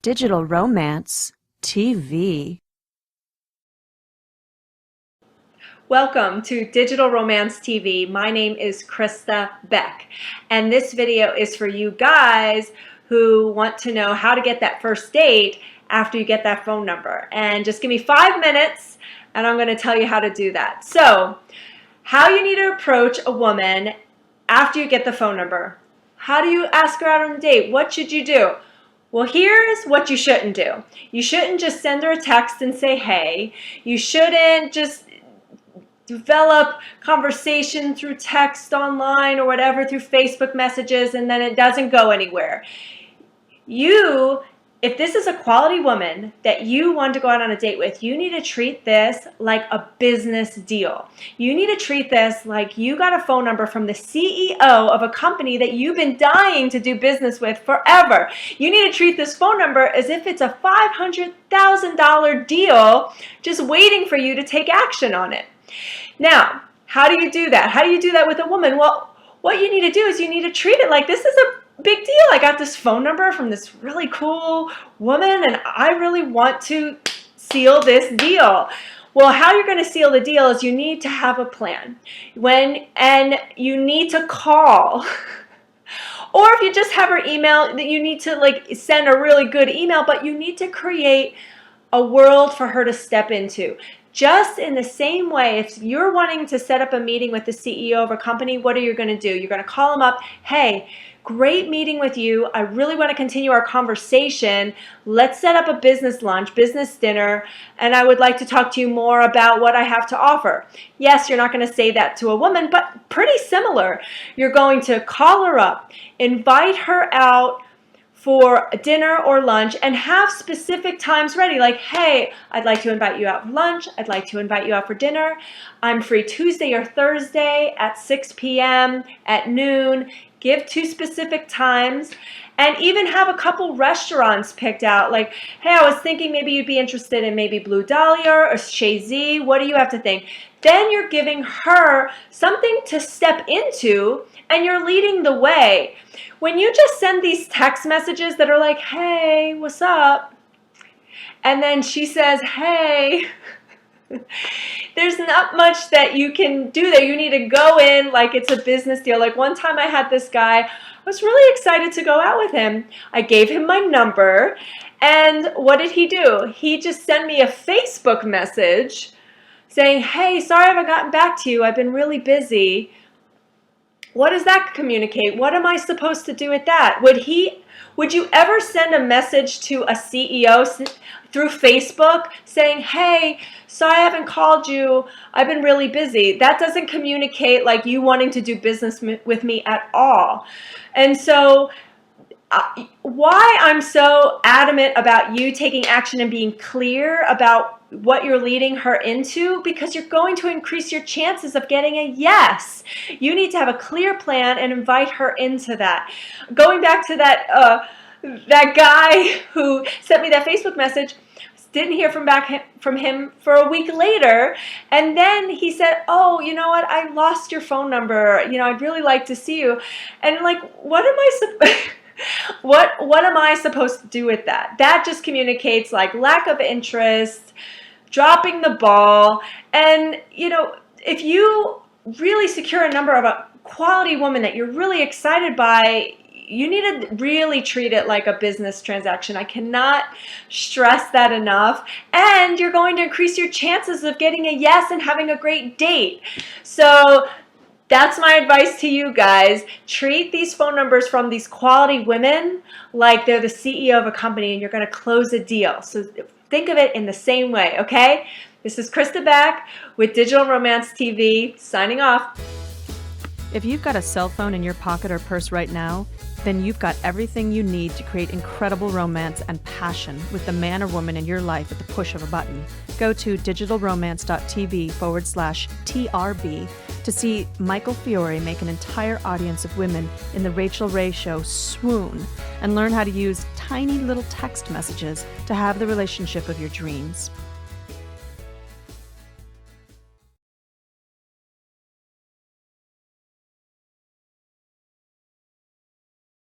Digital Romance TV. Welcome to Digital Romance TV. My name is Crista Beck, and this video is for you guys who want to know how to get that first date after you get that phone number. And just give me 5 minutes and I'm going to tell you how to do that. So, how you need to approach a woman after you get the phone number. How do you ask her out on a date? What should you do? Well, here's what you shouldn't do. You shouldn't just send her a text and say, hey. You shouldn't just develop conversation through text online or whatever, through Facebook messages, and then it doesn't go anywhere. If this is a quality woman that you want to go out on a date with, you need to treat this like a business deal. You need to treat this like you got a phone number from the CEO of a company that you've been dying to do business with forever. You need to treat this phone number as if it's a $500,000 deal just waiting for you to take action on it. Now, how do you do that? How do you do that with a woman? Well, what you need to do is you need to treat it like this is a big deal. I got this phone number from this really cool woman and I really want to seal this deal. Well, how you're going to seal the deal is you need to have a plan. And you need to call. Or if you just have her email, that you need to send a really good email, but you need to create a world for her to step into. Just in the same way, if you're wanting to set up a meeting with the CEO of a company, what are you going to do? You're going to call them up. Hey, great meeting with you. I really want to continue our conversation. Let's set up a business lunch, business dinner, and I would like to talk to you more about what I have to offer. Yes, you're not going to say that to a woman, but pretty similar. You're going to call her up, invite her out for dinner or lunch, and have specific times ready. Like, hey, I'd like to invite you out for lunch. I'd like to invite you out for dinner. I'm free Tuesday or Thursday at 6 p.m., at noon. Give 2 specific times, and even have a couple restaurants picked out. Like, hey, I was thinking maybe you'd be interested in maybe Blue Dahlia or Chez Z. What do you have to think? Then you're giving her something to step into, and you're leading the way. When you just send these text messages that are like, hey, what's up? And then she says, hey, there's not much that you can do there. You need to go in like it's a business deal. Like one time I had this guy, I was really excited to go out with him. I gave him my number, and what did he do? He just sent me a Facebook message saying, hey, sorry I haven't gotten back to you. I've been really busy. What does that communicate? What am I supposed to do with that? Would you ever send a message to a CEO through Facebook saying, hey, sorry I haven't called you. I've been really busy. That doesn't communicate like you wanting to do business with me at all. And so why I'm so adamant about you taking action and being clear about what you're leading her into, because you're going to increase your chances of getting a yes. You need to have a clear plan and invite her into that. Going back to that guy who sent me that Facebook message, didn't hear from him for a week later, and then he said, oh, you know what, I lost your phone number, I'd really like to see you. And like, what am I supposed to do with that? That just communicates like lack of interest, dropping the ball. And if you really secure a number of a quality woman that you're really excited by, you need to really treat it like a business transaction. I cannot stress that enough. And you're going to increase your chances of getting a yes and having a great date. So that's my advice to you guys. Treat these phone numbers from these quality women like they're the CEO of a company and you're going to close a deal. So think of it in the same way, okay? This is Crista Beck with Digital Romance TV, signing off. If you've got a cell phone in your pocket or purse right now, then you've got everything you need to create incredible romance and passion with the man or woman in your life at the push of a button. Go to digitalromance.tv/TRB to see Michael Fiore make an entire audience of women in the Rachel Ray Show swoon and learn how to use tiny little text messages to have the relationship of your dreams.